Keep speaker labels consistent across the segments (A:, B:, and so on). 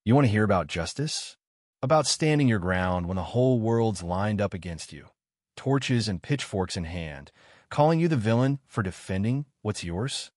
A: You want to hear about justice? About standing your ground when the whole world's lined up against you, torches and pitchforks in hand, calling you the villain for defending what's yours?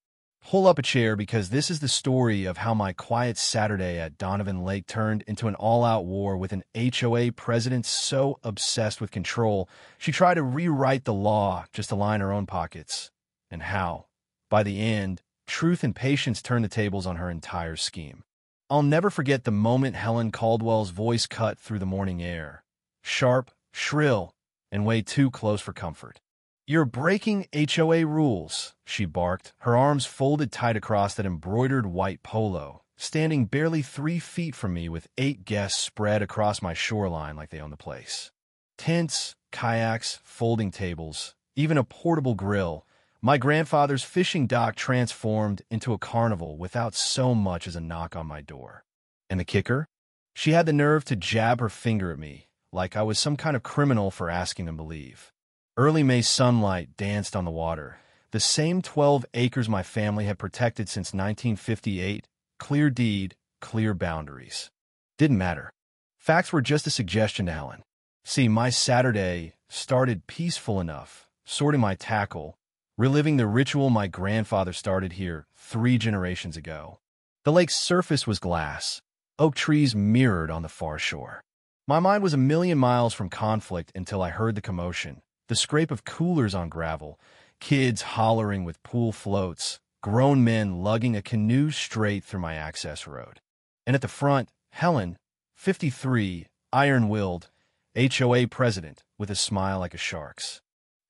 A: Pull up a chair because this is the story of how my quiet Saturday at Donovan Lake turned into an all-out war with an HOA president so obsessed with control, she tried to rewrite the law just to line her own pockets. And how, by the end, truth and patience turned the tables on her entire scheme. I'll never forget the moment Helen Caldwell's voice cut through the morning air. Sharp, shrill, and way too close for comfort. "You're breaking HOA rules," she barked, her arms folded tight across that embroidered white polo, standing barely 3 feet from me with 8 guests spread across my shoreline like they own the place. Tents, kayaks, folding tables, even a portable grill. My grandfather's fishing dock transformed into a carnival without so much as a knock on my door. And the kicker? She had the nerve to jab her finger at me, like I was some kind of criminal for asking them to leave. Early May sunlight danced on the water. The same 12 acres my family had protected since 1958. Clear deed, clear boundaries. Didn't matter. Facts were just a suggestion to Helen. See, my Saturday started peaceful enough, sorting my tackle, reliving the ritual my grandfather started here 3 generations ago. The lake's surface was glass, oak trees mirrored on the far shore. My mind was a million miles from conflict until I heard the commotion, the scrape of coolers on gravel, kids hollering with pool floats, grown men lugging a canoe straight through my access road. And at the front, Helen, 53, iron-willed, HOA president, with a smile like a shark's.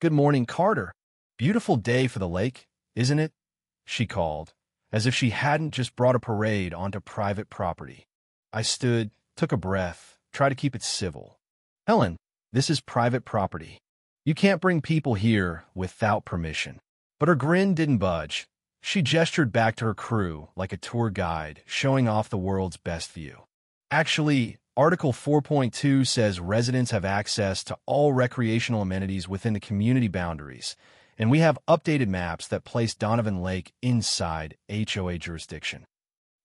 A: "Good morning, Carter. Beautiful day for the lake, isn't it?" she called, as if she hadn't just brought a parade onto private property. I stood, took a breath, tried to keep it civil. "Helen, this is private property. You can't bring people here without permission." But her grin didn't budge. She gestured back to her crew like a tour guide, showing off the world's best view. "Actually, Article 4.2 says residents have access to all recreational amenities within the community boundaries, and we have updated maps that place Donovan Lake inside HOA jurisdiction."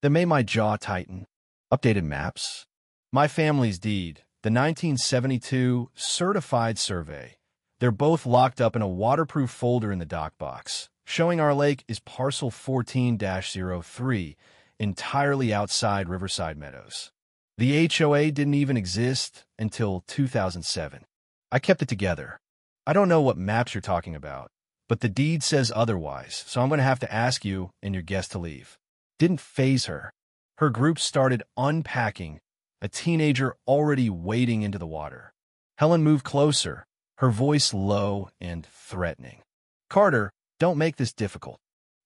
A: That made my jaw tighten. Updated maps? My family's deed, the 1972 certified survey. They're both locked up in a waterproof folder in the dock box, showing our lake is parcel 14-03, entirely outside Riverside Meadows. The HOA didn't even exist until 2007. I kept it together. I don't know what maps you're talking about, but the deed says otherwise, so I'm going to have to ask you and your guest to leave. Didn't faze her. Her group started unpacking, a teenager already wading into the water. Helen moved closer, her voice low and threatening. "Carter, don't make this difficult.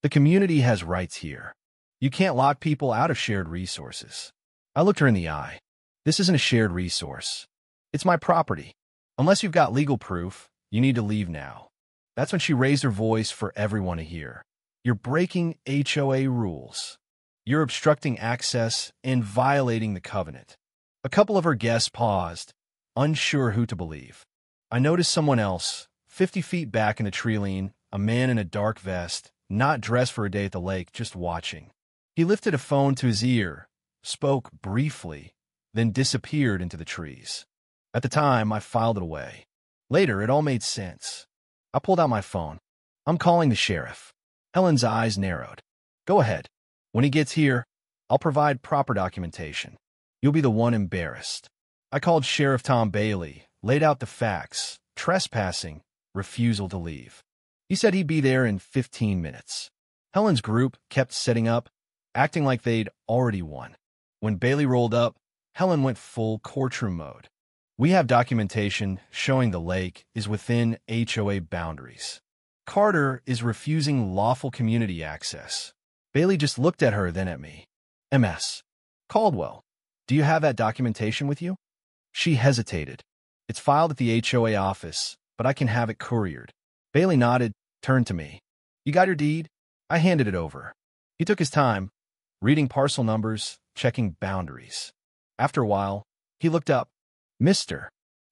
A: The community has rights here. You can't lock people out of shared resources." I looked her in the eye. "This isn't a shared resource. It's my property. Unless you've got legal proof, you need to leave now." That's when she raised her voice for everyone to hear. "You're breaking HOA rules. You're obstructing access and violating the covenant." A couple of her guests paused, unsure who to believe. I noticed someone else, 50 feet back in the tree line, a man in a dark vest, not dressed for a day at the lake, just watching. He lifted a phone to his ear, spoke briefly, then disappeared into the trees. At the time, I filed it away. Later, it all made sense. I pulled out my phone. "I'm calling the sheriff." Helen's eyes narrowed. "Go ahead. When he gets here, I'll provide proper documentation. You'll be the one embarrassed." I called Sheriff Tom Bailey, laid out the facts, trespassing, refusal to leave. He said he'd be there in 15 minutes. Helen's group kept setting up, acting like they'd already won. When Bailey rolled up, Helen went full courtroom mode. "We have documentation showing the lake is within HOA boundaries. Carter is refusing lawful community access." Bailey just looked at her, then at me. "MS. Caldwell, do you have that documentation with you?" She hesitated. "It's filed at the HOA office, but I can have it couriered." Bailey nodded, turned to me. "You got your deed?" I handed it over. He took his time, reading parcel numbers, checking boundaries. After a while, he looked up. "Mr.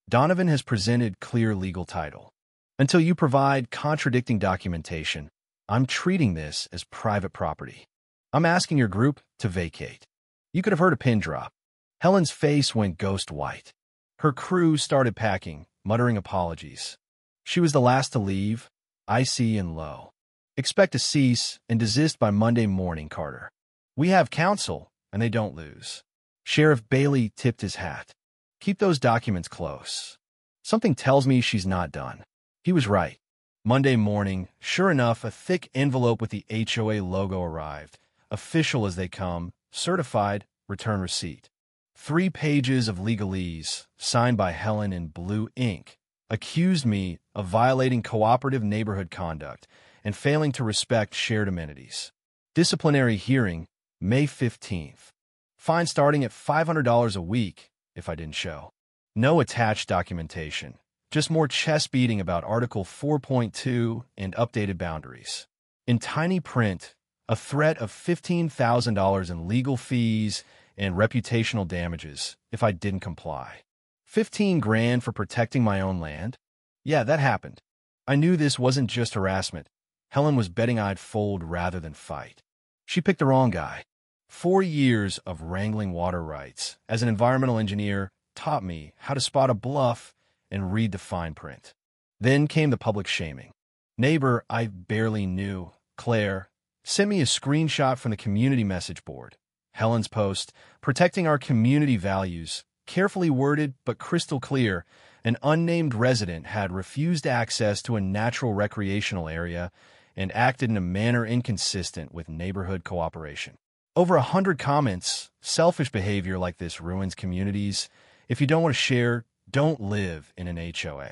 A: Donovan has presented clear legal title. Until you provide contradicting documentation, I'm treating this as private property. I'm asking your group to vacate." You could have heard a pin drop. Helen's face went ghost white. Her crew started packing, muttering apologies. She was the last to leave, icy and low. Expect to cease and desist by Monday morning, Carter. We have counsel, and they don't lose. Sheriff Bailey tipped his hat. Keep those documents close. Something tells me she's not done. He was right. Monday morning, sure enough, a thick envelope with the HOA logo arrived. Official as they come, certified, return receipt. 3 pages of legalese, signed by Helen in blue ink, accused me of violating cooperative neighborhood conduct and failing to respect shared amenities. Disciplinary hearing, May 15th. Fine starting at $500 a week if I didn't show. No attached documentation, just more chest beating about Article 4.2 and updated boundaries. In tiny print, a threat of $15,000 in legal fees and reputational damages if I didn't comply. 15 grand for protecting my own land? Yeah, that happened. I knew this wasn't just harassment. Helen was betting I'd fold rather than fight. She picked the wrong guy. 4 years of wrangling water rights as an environmental engineer taught me how to spot a bluff and read the fine print. Then came the public shaming. Neighbor I barely knew, Claire, sent me a screenshot from the community message board. Helen's post, protecting our community values, carefully worded but crystal clear. An unnamed resident had refused access to a natural recreational area and acted in a manner inconsistent with neighborhood cooperation. Over 100 comments. Selfish behavior like this ruins communities. If you don't want to share, don't live in an HOA.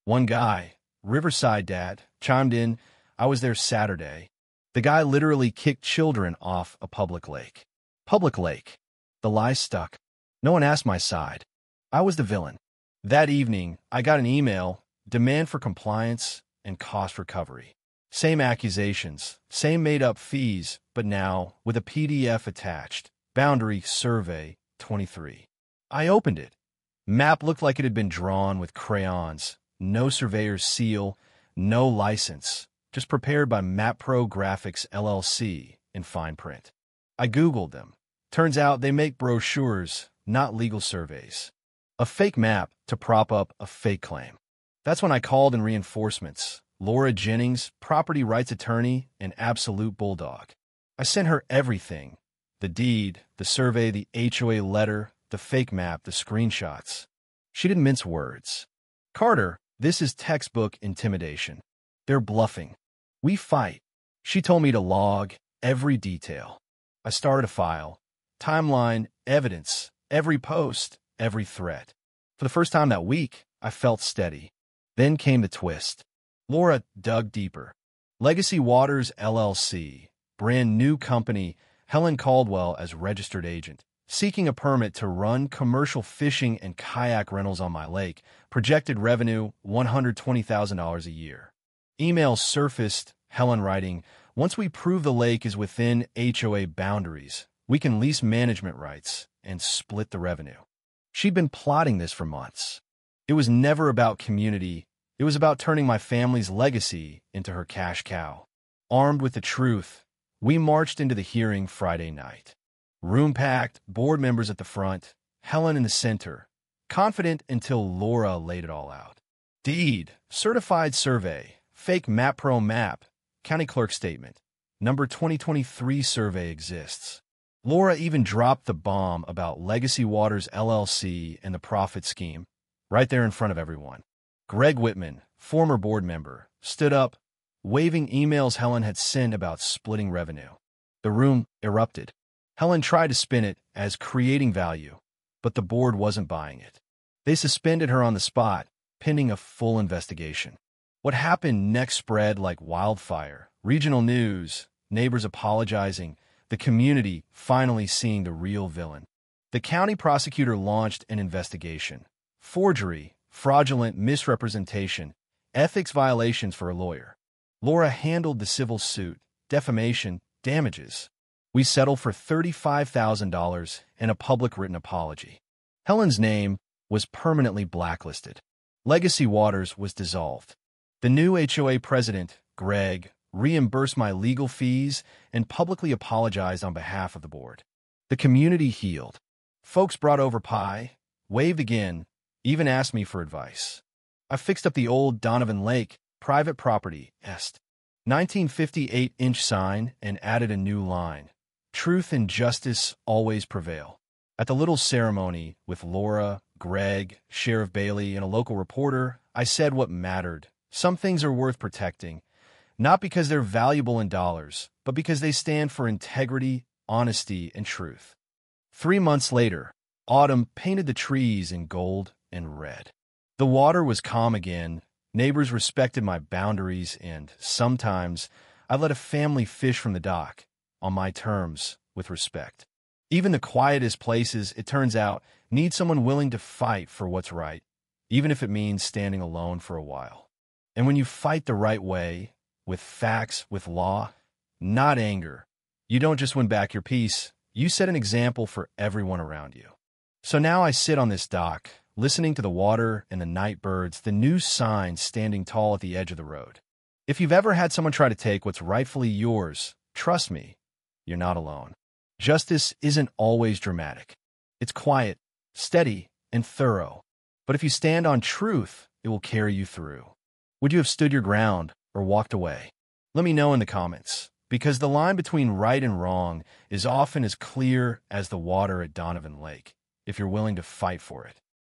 A: One guy, Riverside Dad, chimed in, I was there Saturday. The guy literally kicked children off a public lake. Public lake. The lie stuck. No one asked my side. I was the villain. That evening, I got an email, demand for compliance and cost recovery. Same accusations, same made-up fees, but now with a PDF attached. Boundary Survey 23. I opened it. Map looked like it had been drawn with crayons. No surveyor's seal, no license, just prepared by MapPro Graphics LLC in fine print. I Googled them. Turns out they make brochures, not legal surveys. A fake map to prop up a fake claim. That's when I called in reinforcements. Laura Jennings, property rights attorney and absolute bulldog. I sent her everything. The deed, the survey, the HOA letter, the fake map, the screenshots. She didn't mince words. Carter, this is textbook intimidation. They're bluffing. We fight. She told me to log every detail. I started a file. Timeline, evidence, every post, every threat. For the first time that week, I felt steady. Then came the twist. Laura dug deeper. Legacy Waters LLC, brand new company, Helen Caldwell as registered agent, seeking a permit to run commercial fishing and kayak rentals on my lake, projected revenue $120,000 a year. Emails surfaced, Helen writing, once we prove the lake is within HOA boundaries, we can lease management rights and split the revenue. She'd been plotting this for months. It was never about community. It was about turning my family's legacy into her cash cow. Armed with the truth, we marched into the hearing Friday night. Room packed, board members at the front, Helen in the center, confident until Laura laid it all out. Deed, certified survey, fake MapPro map, county clerk statement, number 2023 survey exists. Laura even dropped the bomb about Legacy Waters LLC and the profit scheme, right there in front of everyone. Greg Whitman, former board member, stood up, waving emails Helen had sent about splitting revenue. The room erupted. Helen tried to spin it as creating value, but the board wasn't buying it. They suspended her on the spot, pending a full investigation. What happened next spread like wildfire. Regional news, neighbors apologizing, the community finally seeing the real villain. The county prosecutor launched an investigation. Forgery, fraudulent misrepresentation, ethics violations for a lawyer. Laura handled the civil suit, defamation, damages. We settled for $35,000 and a public written apology. Helen's name was permanently blacklisted. Legacy Waters was dissolved. The new HOA president, Greg, reimbursed my legal fees and publicly apologized on behalf of the board. The community healed. Folks brought over pie, waved again, even asked me for advice. I fixed up the old Donovan Lake, private property, est. 1958-inch sign and added a new line. Truth and justice always prevail. At the little ceremony with Laura, Greg, Sheriff Bailey, and a local reporter, I said what mattered. Some things are worth protecting, not because they're valuable in dollars, but because they stand for integrity, honesty, and truth. 3 months later, autumn painted the trees in gold and red. The water was calm again, neighbors respected my boundaries, and sometimes I let a family fish from the dock, on my terms, with respect. Even the quietest places, it turns out, need someone willing to fight for what's right, even if it means standing alone for a while. And when you fight the right way, with facts, with law, not anger, you don't just win back your peace, you set an example for everyone around you. So now I sit on this dock, listening to the water and the night birds, the new sign standing tall at the edge of the road. If you've ever had someone try to take what's rightfully yours, trust me, you're not alone. Justice isn't always dramatic. It's quiet, steady, and thorough. But if you stand on truth, it will carry you through. Would you have stood your ground or walked away? Let me know in the comments, because the line between right and wrong is often as clear as the water at Donovan Lake, if you're willing to fight for it.